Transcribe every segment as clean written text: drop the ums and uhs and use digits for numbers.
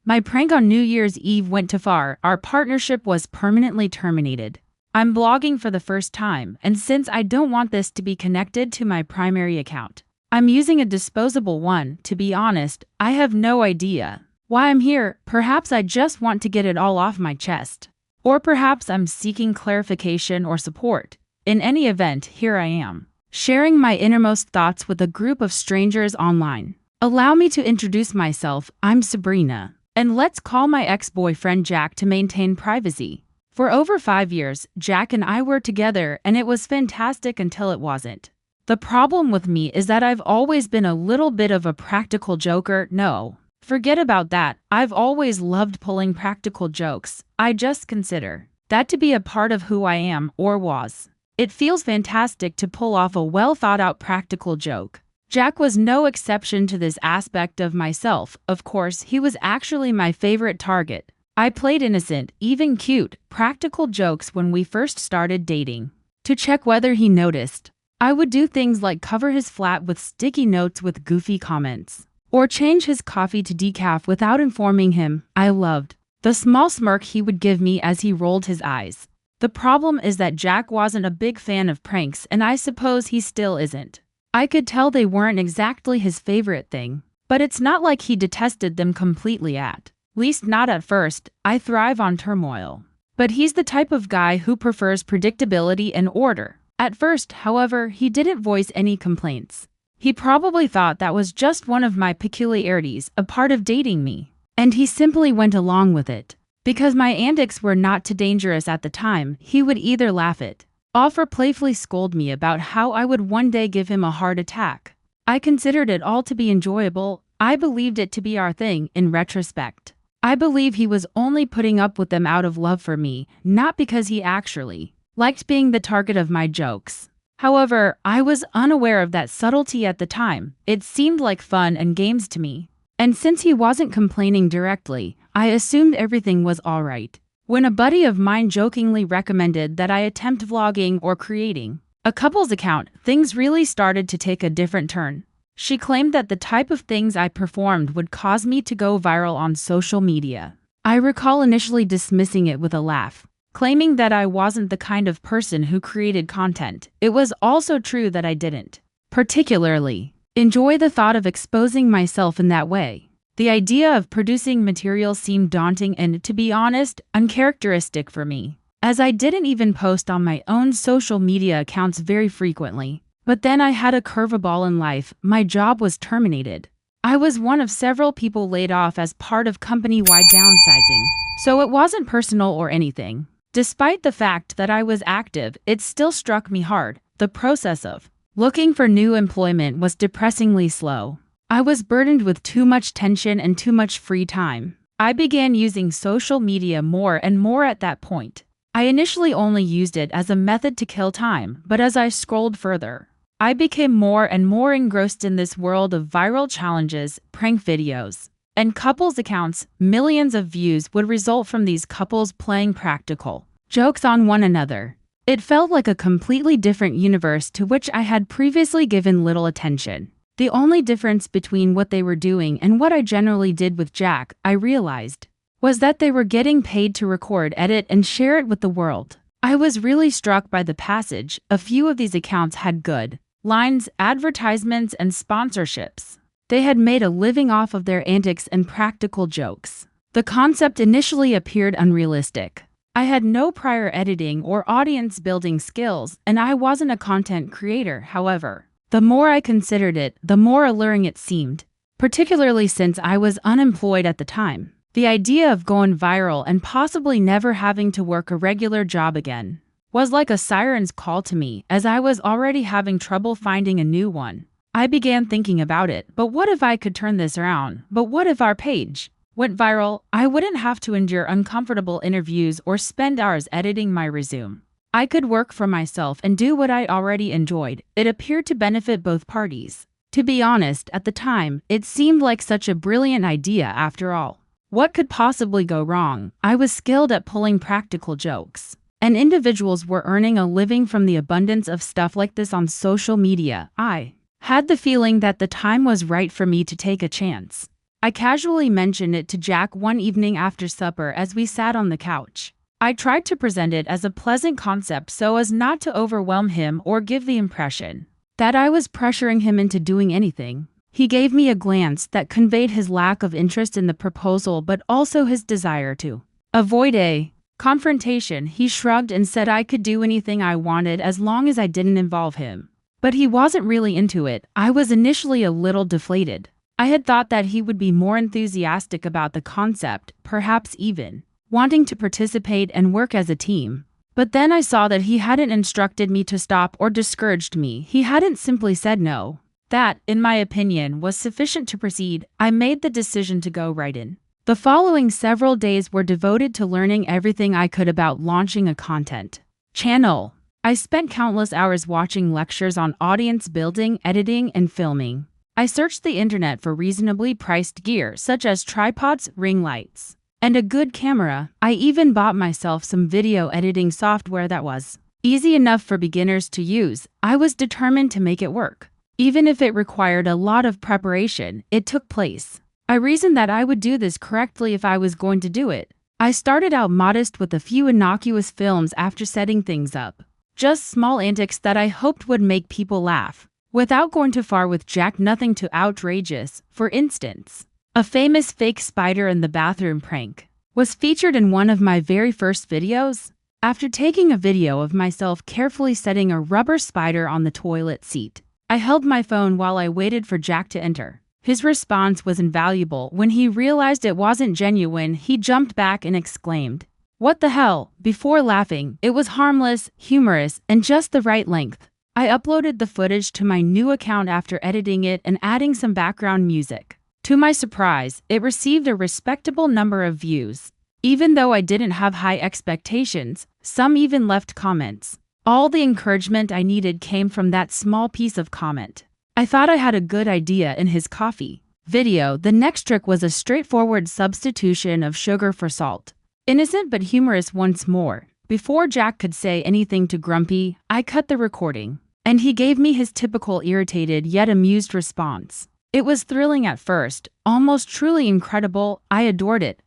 My prank on New Year's Eve went too far. Our partnership was permanently terminated. I'm blogging for the first time, and since I don't want this to be connected to my primary account, I'm using a disposable one. To be honest, I have no idea why I'm here. Perhaps I just want to get it all off my chest. Or perhaps I'm seeking clarification or support. In any event, here I am, sharing my innermost thoughts with a group of strangers online. Allow me to introduce myself. I'm Sabrina, and let's call my ex-boyfriend Jack to maintain privacy. For over 5 years, Jack and I were together, and it was fantastic until it wasn't. The problem with me is that I've always been a little bit of a practical joker. No, forget about that. I've always loved pulling practical jokes. I just consider that to be a part of who I am, or was. It feels fantastic to pull off a well-thought-out practical joke. Jack was no exception to this aspect of myself. Of course, he was actually my favorite target. I played innocent, even cute, practical jokes when we first started dating. To check whether he noticed, I would do things like cover his flat with sticky notes with goofy comments, or change his coffee to decaf without informing him. I loved the small smirk he would give me as he rolled his eyes. The problem is that Jack wasn't a big fan of pranks, and I suppose he still isn't. I could tell they weren't exactly his favorite thing, but it's not like he detested them completely at least not at first. I thrive on turmoil. But he's the type of guy who prefers predictability and order. At first, however, he didn't voice any complaints. He probably thought that was just one of my peculiarities, a part of dating me. And he simply went along with it. Because my antics were not too dangerous at the time, he would either laugh it off or playfully scold me about how I would one day give him a heart attack. I considered it all to be enjoyable. I believed it to be our thing. In retrospect, I believe he was only putting up with them out of love for me, not because he actually liked being the target of my jokes. However, I was unaware of that subtlety at the time. It seemed like fun and games to me. And since he wasn't complaining directly, I assumed everything was alright. When a buddy of mine jokingly recommended that I attempt vlogging or creating a couple's account, things really started to take a different turn. She claimed that the type of things I performed would cause me to go viral on social media. I recall initially dismissing it with a laugh, claiming that I wasn't the kind of person who created content. It was also true that I didn't particularly enjoy the thought of exposing myself in that way. The idea of producing material seemed daunting and, to be honest, uncharacteristic for me, as I didn't even post on my own social media accounts very frequently. But then I had a curveball in life. My job was terminated. I was one of several people laid off as part of company-wide downsizing, so it wasn't personal or anything. Despite the fact that I was active, it still struck me hard. The process of looking for new employment was depressingly slow. I was burdened with too much tension and too much free time. I began using social media more and more at that point. I initially only used it as a method to kill time, but as I scrolled further, I became more and more engrossed in this world of viral challenges, prank videos, and couples accounts. Millions of views would result from these couples playing practical jokes on one another. It felt like a completely different universe to which I had previously given little attention. The only difference between what they were doing and what I generally did with Jack, I realized, was that they were getting paid to record, edit, and share it with the world. I was really struck by the passage. A few of these accounts had good lines, advertisements, and sponsorships. They had made a living off of their antics and practical jokes. The concept initially appeared unrealistic. I had no prior editing or audience building skills, and I wasn't a content creator. However, the more I considered it, the more alluring it seemed, particularly since I was unemployed at the time. The idea of going viral and possibly never having to work a regular job again was like a siren's call to me, as I was already having trouble finding a new one. I began thinking about it. But what if I could turn this around? But what if our page went viral? I wouldn't have to endure uncomfortable interviews or spend hours editing my resume. I could work for myself and do what I already enjoyed. It appeared to benefit both parties. To be honest, at the time, it seemed like such a brilliant idea after all. What could possibly go wrong? I was skilled at pulling practical jokes, and individuals were earning a living from the abundance of stuff like this on social media. I had the feeling that the time was right for me to take a chance. I casually mentioned it to Jack one evening after supper as we sat on the couch. I tried to present it as a pleasant concept so as not to overwhelm him or give the impression that I was pressuring him into doing anything. He gave me a glance that conveyed his lack of interest in the proposal but also his desire to avoid a confrontation. He shrugged and said I could do anything I wanted as long as I didn't involve him. But he wasn't really into it. I was initially a little deflated. I had thought that he would be more enthusiastic about the concept, perhaps even wanting to participate and work as a team. But then I saw that he hadn't instructed me to stop or discouraged me. He hadn't simply said no. That, in my opinion, was sufficient to proceed. I made the decision to go right in. The following several days were devoted to learning everything I could about launching a content channel. I spent countless hours watching lectures on audience building, editing, and filming. I searched the internet for reasonably priced gear such as tripods, ring lights, and a good camera. I even bought myself some video editing software that was easy enough for beginners to use. I was determined to make it work. Even if it required a lot of preparation, it took place. I reasoned that I would do this correctly if I was going to do it. I started out modest with a few innocuous films after setting things up. Just small antics that I hoped would make people laugh. Without going too far with Jack, nothing too outrageous. For instance, a famous fake spider in the bathroom prank was featured in one of my very first videos. After taking a video of myself carefully setting a rubber spider on the toilet seat, I held my phone while I waited for Jack to enter. His response was invaluable. When he realized it wasn't genuine, he jumped back and exclaimed, "What the hell?" Before laughing. It was harmless, humorous, and just the right length. I uploaded the footage to my new account after editing it and adding some background music. To my surprise, it received a respectable number of views. Even though I didn't have high expectations, some even left comments. All the encouragement I needed came from that small piece of comment. I thought I had a good idea in his coffee video. The next trick was a straightforward substitution of sugar for salt. Innocent but humorous once more. Before Jack could say anything to Grumpy, I cut the recording, and he gave me his typical irritated yet amused response. It was thrilling at first, almost truly incredible. I adored it.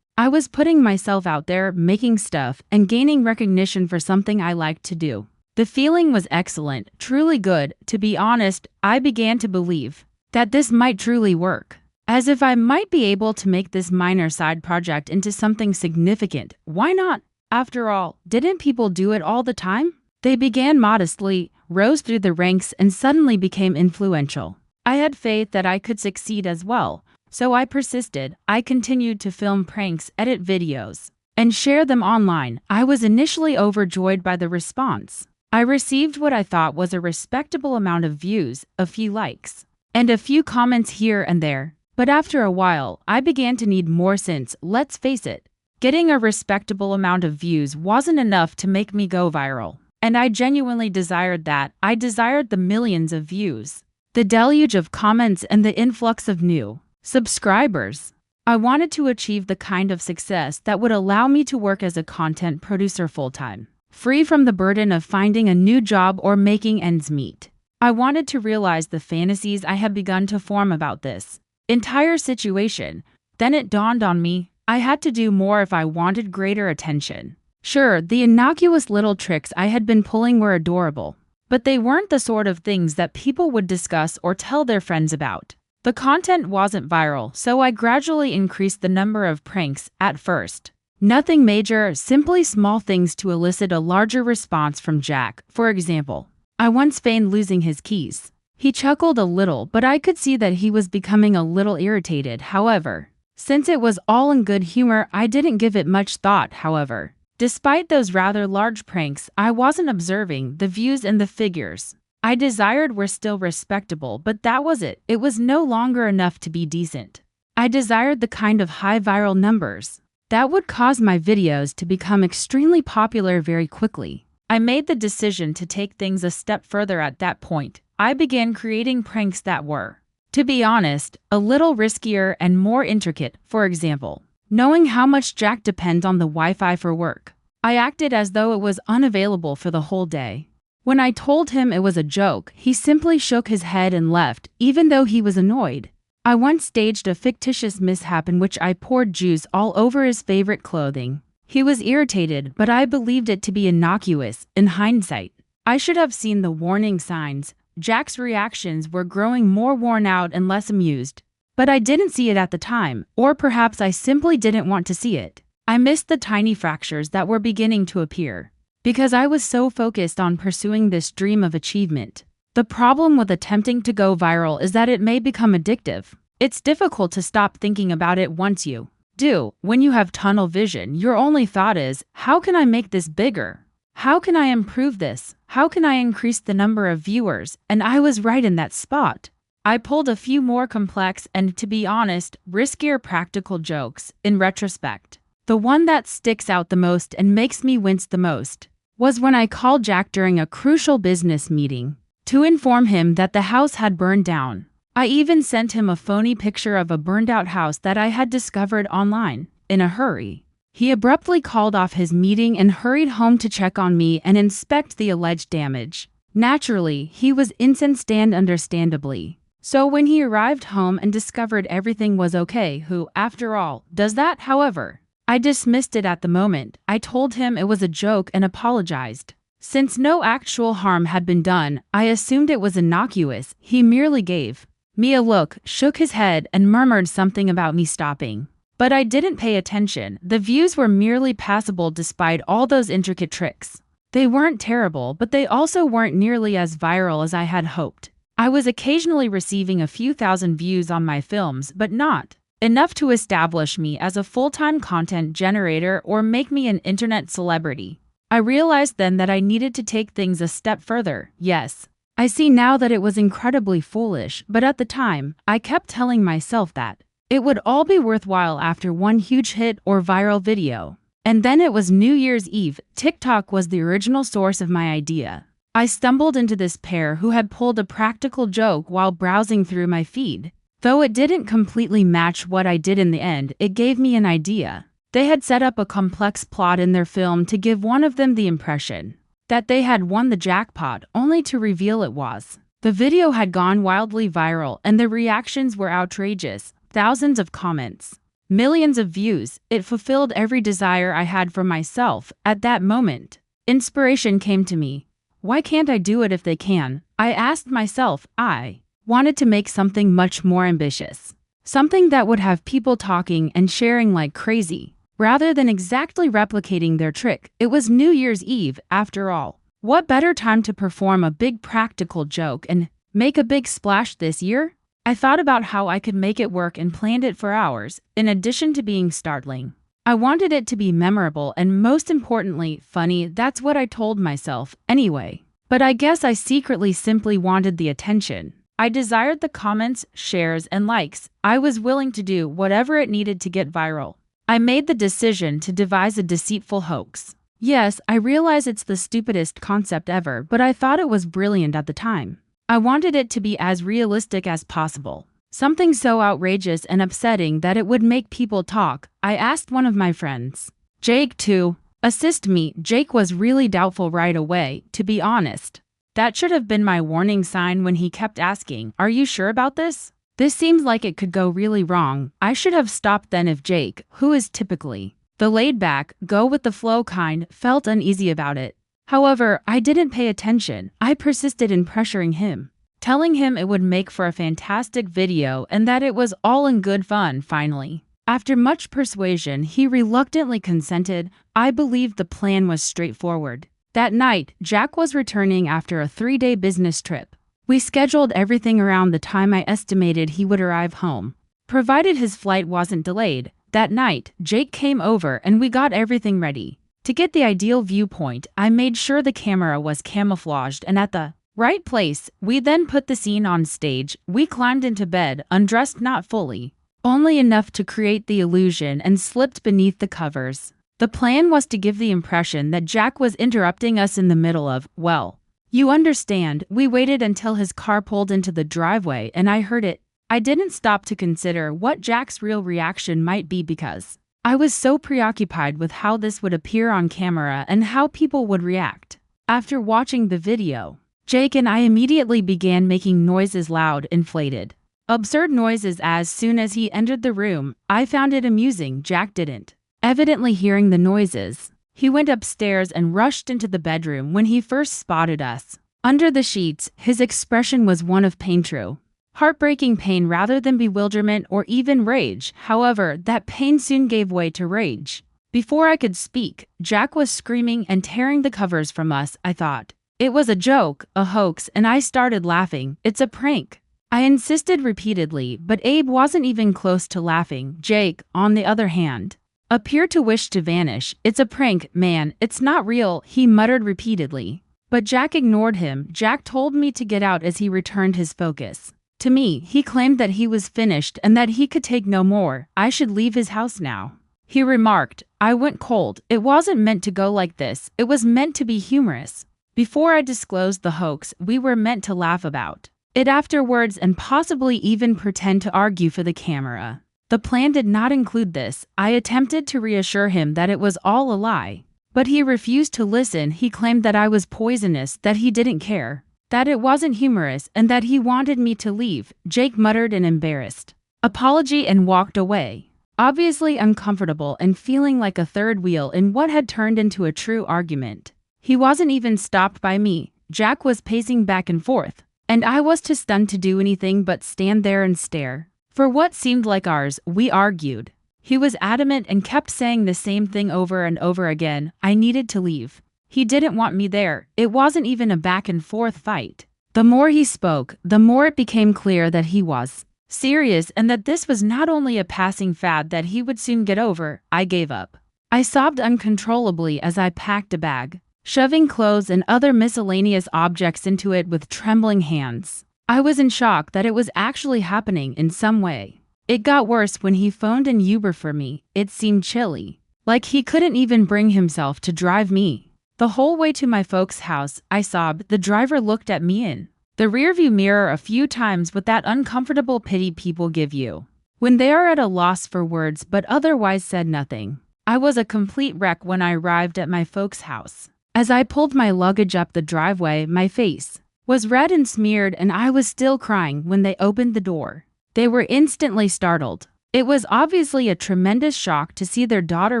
I was putting myself out there, making stuff, and gaining recognition for something I liked to do. The feeling was excellent, truly good. To be honest, I began to believe that this might truly work. As if I might be able to make this minor side project into something significant. Why not? After all, didn't people do it all the time? They began modestly, rose through the ranks, and suddenly became influential. I had faith that I could succeed as well, so I persisted. I continued to film pranks, edit videos, and share them online. I was initially overjoyed by the response. I received what I thought was a respectable amount of views, a few likes, and a few comments here and there. But after a while, I began to need more since, let's face it, getting a respectable amount of views wasn't enough to make me go viral. And I genuinely desired that. I desired the millions of views, the deluge of comments, and the influx of new subscribers. I wanted to achieve the kind of success that would allow me to work as a content producer full-time, free from the burden of finding a new job or making ends meet. I wanted to realize the fantasies I had begun to form about this entire situation. Then it dawned on me, I had to do more if I wanted greater attention. Sure, the innocuous little tricks I had been pulling were adorable, but they weren't the sort of things that people would discuss or tell their friends about. The content wasn't viral, so I gradually increased the number of pranks. At first, nothing major, simply small things to elicit a larger response from Jack. For example, I once feigned losing his keys. He chuckled a little, but I could see that he was becoming a little irritated. However, since it was all in good humor, I didn't give it much thought. However, despite those rather large pranks, I wasn't observing the views and the figures I desired were still respectable, but that was it. It was no longer enough to be decent. I desired the kind of high viral numbers that would cause my videos to become extremely popular very quickly. I made the decision to take things a step further at that point. I began creating pranks that were, to be honest, a little riskier and more intricate. For example, knowing how much Jack depends on the Wi-Fi for work, I acted as though it was unavailable for the whole day. When I told him it was a joke, he simply shook his head and left, even though he was annoyed. I once staged a fictitious mishap in which I poured juice all over his favorite clothing. He was irritated, but I believed it to be innocuous. In hindsight, I should have seen the warning signs. Jack's reactions were growing more worn out and less amused. But I didn't see it at the time, or perhaps I simply didn't want to see it. I missed the tiny fractures that were beginning to appear, because I was so focused on pursuing this dream of achievement. The problem with attempting to go viral is that it may become addictive. It's difficult to stop thinking about it once you do. When you have tunnel vision, your only thought is, how can I make this bigger? How can I improve this? How can I increase the number of viewers? And I was right in that spot. I pulled a few more complex and, to be honest, riskier practical jokes. In retrospect, the one that sticks out the most and makes me wince the most was when I called Jack during a crucial business meeting to inform him that the house had burned down. I even sent him a phony picture of a burned-out house that I had discovered online. In a hurry, he abruptly called off his meeting and hurried home to check on me and inspect the alleged damage. Naturally, he was incensed and understandably so when he arrived home and discovered everything was okay. Who, after all, does that? However, I dismissed it at the moment. I told him it was a joke and apologized. Since no actual harm had been done, I assumed it was innocuous. He merely gave me a look, shook his head, and murmured something about me stopping. But I didn't pay attention. The views were merely passable despite all those intricate tricks. They weren't terrible, but they also weren't nearly as viral as I had hoped. I was occasionally receiving a few thousand views on my films, but not enough to establish me as a full-time content generator or make me an internet celebrity. I realized then that I needed to take things a step further. Yes, I see now that it was incredibly foolish, but at the time, I kept telling myself that it would all be worthwhile after one huge hit or viral video. And then it was New Year's Eve. TikTok was the original source of my idea. I stumbled into this pair who had pulled a practical joke while browsing through my feed. Though it didn't completely match what I did in the end, it gave me an idea. They had set up a complex plot in their film to give one of them the impression that they had won the jackpot, only to reveal it was. The video had gone wildly viral and the reactions were outrageous. Thousands of comments, millions of views. It fulfilled every desire I had for myself. At that moment, inspiration came to me. Why can't I do it if they can? I asked myself. I wanted to make something much more ambitious. Something that would have people talking and sharing like crazy, rather than exactly replicating their trick. It was New Year's Eve, after all. What better time to perform a big practical joke and make a big splash this year? I thought about how I could make it work and planned it for hours. In addition to being startling, I wanted it to be memorable and, most importantly, funny. That's what I told myself, anyway. But I guess I secretly simply wanted the attention. I desired the comments, shares, and likes. I was willing to do whatever it needed to get viral. I made the decision to devise a deceitful hoax. Yes, I realize it's the stupidest concept ever, but I thought it was brilliant at the time. I wanted it to be as realistic as possible. Something so outrageous and upsetting that it would make people talk. I asked one of my friends, Jake, to assist me. Jake was really doubtful right away, to be honest. That should have been my warning sign when he kept asking, "Are you sure about this? This seems like it could go really wrong." I should have stopped then if Jake, who is typically the laid-back, go-with-the-flow kind, felt uneasy about it. However, I didn't pay attention. I persisted in pressuring him, telling him it would make for a fantastic video and that it was all in good fun. Finally, after much persuasion, he reluctantly consented. I believed the plan was straightforward. That night, Jack was returning after a 3-day business trip. We scheduled everything around the time I estimated he would arrive home, provided his flight wasn't delayed. That night, Jake came over and we got everything ready. To get the ideal viewpoint, I made sure the camera was camouflaged and at the right place. We then put the scene on stage. We climbed into bed, undressed not fully, only enough to create the illusion, and slipped beneath the covers. The plan was to give the impression that Jack was interrupting us in the middle of, well, you understand. We waited until his car pulled into the driveway and I heard it. I didn't stop to consider what Jack's real reaction might be because I was so preoccupied with how this would appear on camera and how people would react. After watching the video, Jake and I immediately began making noises, loud, inflated absurd noises as soon as he entered the room. I found it amusing. Jack didn't. Evidently hearing the noises, he went upstairs and rushed into the bedroom when he first spotted us. Under the sheets, his expression was one of pain, true heartbreaking pain rather than bewilderment or even rage. However, that pain soon gave way to rage. Before I could speak, Jack was screaming and tearing the covers from us. I thought it was a joke, a hoax, and I started laughing. It's a prank, I insisted repeatedly, but Abe wasn't even close to laughing. Jake, on the other hand, appeared to wish to vanish. It's a prank, man, it's not real, he muttered repeatedly. But Jack ignored him. Jack told me to get out as he returned his focus. To me, he claimed that he was finished and that he could take no more. I should leave his house now, he remarked. I went cold. It wasn't meant to go like this. It was meant to be humorous. Before I disclosed the hoax we were meant to laugh about it afterwards and possibly even pretend to argue for the camera. The plan did not include this. I attempted to reassure him that it was all a lie, but he refused to listen. He claimed that I was poisonous, that he didn't care, that it wasn't humorous, and that he wanted me to leave. Jake muttered an embarrassed apology and walked away, obviously uncomfortable and feeling like a third wheel in what had turned into a true argument. He wasn't even stopped by me. Jack was pacing back and forth, and I was too stunned to do anything but stand there and stare. For what seemed like hours, we argued. He was adamant and kept saying the same thing over and over again. I needed to leave. He didn't want me there. It wasn't even a back and forth fight. The more he spoke, the more it became clear that he was serious and that this was not only a passing fad that he would soon get over. I gave up. I sobbed uncontrollably as I packed a bag, shoving clothes and other miscellaneous objects into it with trembling hands. I was in shock that it was actually happening in some way. It got worse when he phoned an Uber for me. It seemed chilly, like he couldn't even bring himself to drive me the whole way to my folks' house. I sobbed. The driver looked at me in the rearview mirror a few times with that uncomfortable pity people give you when they are at a loss for words but otherwise said nothing. I was a complete wreck when I arrived at my folks' house. As I pulled my luggage up the driveway, my face was red and smeared and I was still crying when they opened the door. They were instantly startled. It was obviously a tremendous shock to see their daughter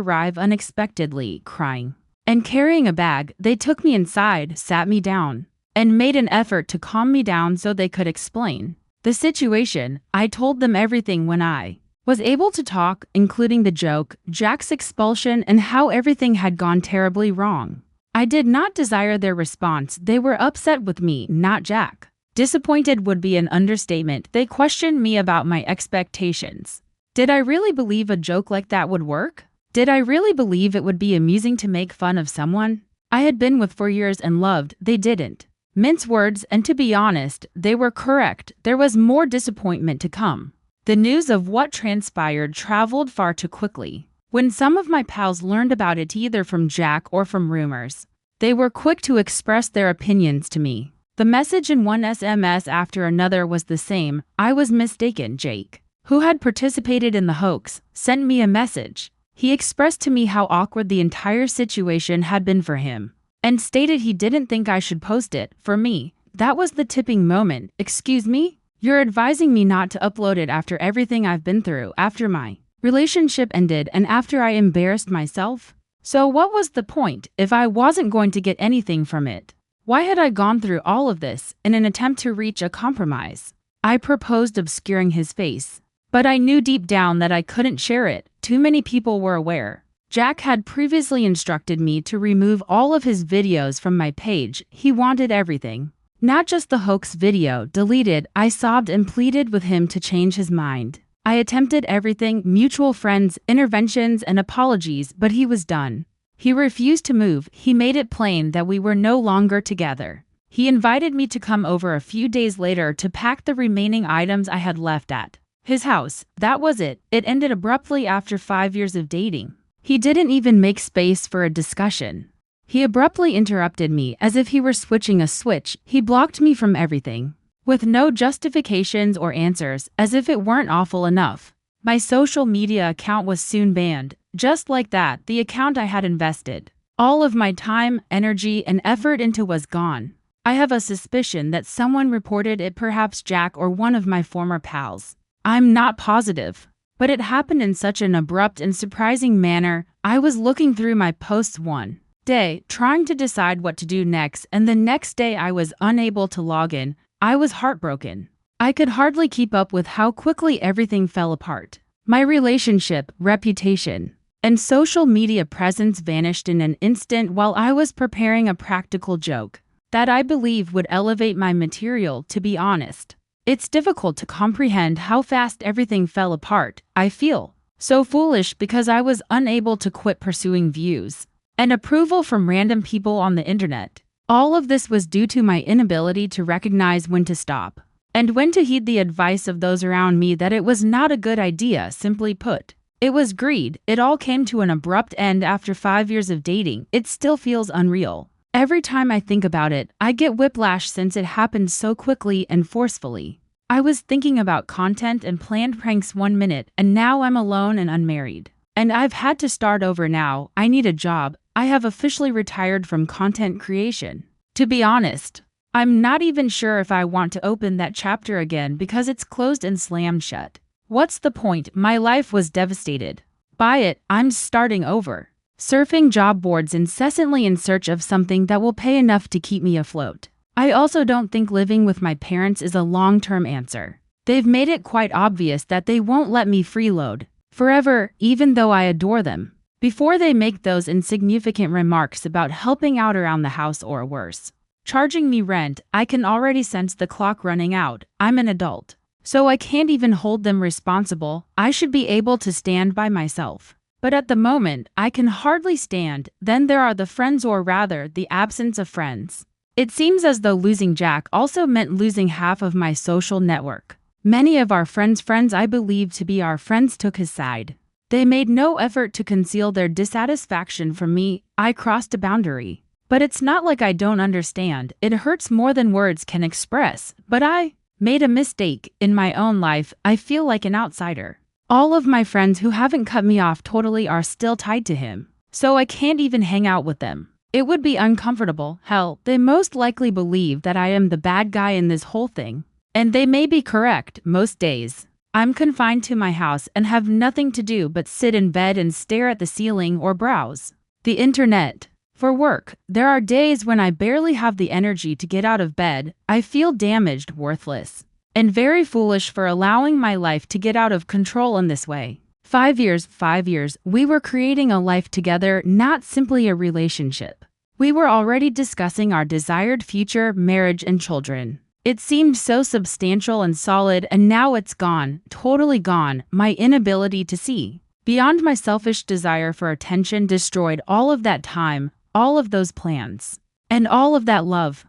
arrive unexpectedly, crying and carrying a bag. They took me inside, sat me down, and made an effort to calm me down so they could explain the situation. I told them everything when I was able to talk, including the joke, Jack's expulsion, and how everything had gone terribly wrong. I did not desire their response. They were upset with me, not Jack. Disappointed would be an understatement. They questioned me about my expectations. Did I really believe a joke like that would work? Did I really believe it would be amusing to make fun of someone I had been with for years and loved? They didn't mince words, and to be honest, they were correct. There was more disappointment to come. The news of what transpired traveled far too quickly. When some of my pals learned about it either from Jack or from rumors, they were quick to express their opinions to me. The message in one SMS after another was the same. I was mistaken. Jake, who had participated in the hoax, sent me a message. He expressed to me how awkward the entire situation had been for him, and stated he didn't think I should post it. For me, that was the tipping moment. Excuse me? You're advising me not to upload it after everything I've been through, after my relationship ended, and after I embarrassed myself? So what was the point if I wasn't going to get anything from it? Why had I gone through all of this in an attempt to reach a compromise? I proposed obscuring his face, but I knew deep down that I couldn't share it. Too many people were aware. Jack had previously instructed me to remove all of his videos from my page. He wanted everything, not just the hoax video, deleted. I sobbed and pleaded with him to change his mind. I attempted everything, mutual friends, interventions, and apologies, but he was done. He refused to move. He made it plain that we were no longer together. He invited me to come over a few days later to pack the remaining items I had left at his house. That was it. It ended abruptly after 5 years of dating. He didn't even make space for a discussion. He abruptly interrupted me as if he were switching a switch. He blocked me from everything, with no justifications or answers, as if it weren't awful enough. My social media account was soon banned. Just like that, the account I had invested all of my time, energy, and effort into was gone. I have a suspicion that someone reported it, perhaps Jack or one of my former pals. I'm not positive, but it happened in such an abrupt and surprising manner. I was looking through my posts one day, trying to decide what to do next, and the next day I was unable to log in. I was heartbroken. I could hardly keep up with how quickly everything fell apart. My relationship, reputation, and social media presence vanished in an instant while I was preparing a practical joke that I believe would elevate my material. To be honest, it's difficult to comprehend how fast everything fell apart. I feel so foolish because I was unable to quit pursuing views and approval from random people on the internet. All of this was due to my inability to recognize when to stop and when to heed the advice of those around me that it was not a good idea. Simply put, it was greed. It all came to an abrupt end after 5 years of dating. It still feels unreal. Every time I think about it, I get whiplash since it happened so quickly and forcefully. I was thinking about content and planned pranks 1 minute, and now I'm alone and unmarried. And I've had to start over now. I need a job. I have officially retired from content creation. To be honest, I'm not even sure if I want to open that chapter again because it's closed and slammed shut. What's the point? My life was devastated by it. I'm starting over, surfing job boards incessantly in search of something that will pay enough to keep me afloat. I also don't think living with my parents is a long-term answer. They've made it quite obvious that they won't let me freeload forever, even though I adore them. Before they make those insignificant remarks about helping out around the house or worse, charging me rent, I can already sense the clock running out. I'm an adult, so I can't even hold them responsible. I should be able to stand by myself. But at the moment, I can hardly stand. Then there are the friends, or rather, the absence of friends. It seems as though losing Jack also meant losing half of my social network. Many of our friends I believed to be our friends took his side. They made no effort to conceal their dissatisfaction from me. I crossed a boundary. But it's not like I don't understand. It hurts more than words can express. But I made a mistake in my own life. I feel like an outsider. All of my friends who haven't cut me off totally are still tied to him, so I can't even hang out with them. It would be uncomfortable. Hell, they most likely believe that I am the bad guy in this whole thing. And they may be correct. Most days, I'm confined to my house and have nothing to do but sit in bed and stare at the ceiling or browse the internet. For work, there are days when I barely have the energy to get out of bed. I feel damaged, worthless, and very foolish for allowing my life to get out of control in this way. 5 years, we were creating a life together, not simply a relationship. We were already discussing our desired future, marriage, and children. It seemed so substantial and solid, and now it's gone, totally gone. My inability to see beyond my selfish desire for attention destroyed all of that time, all of those plans, and all of that love.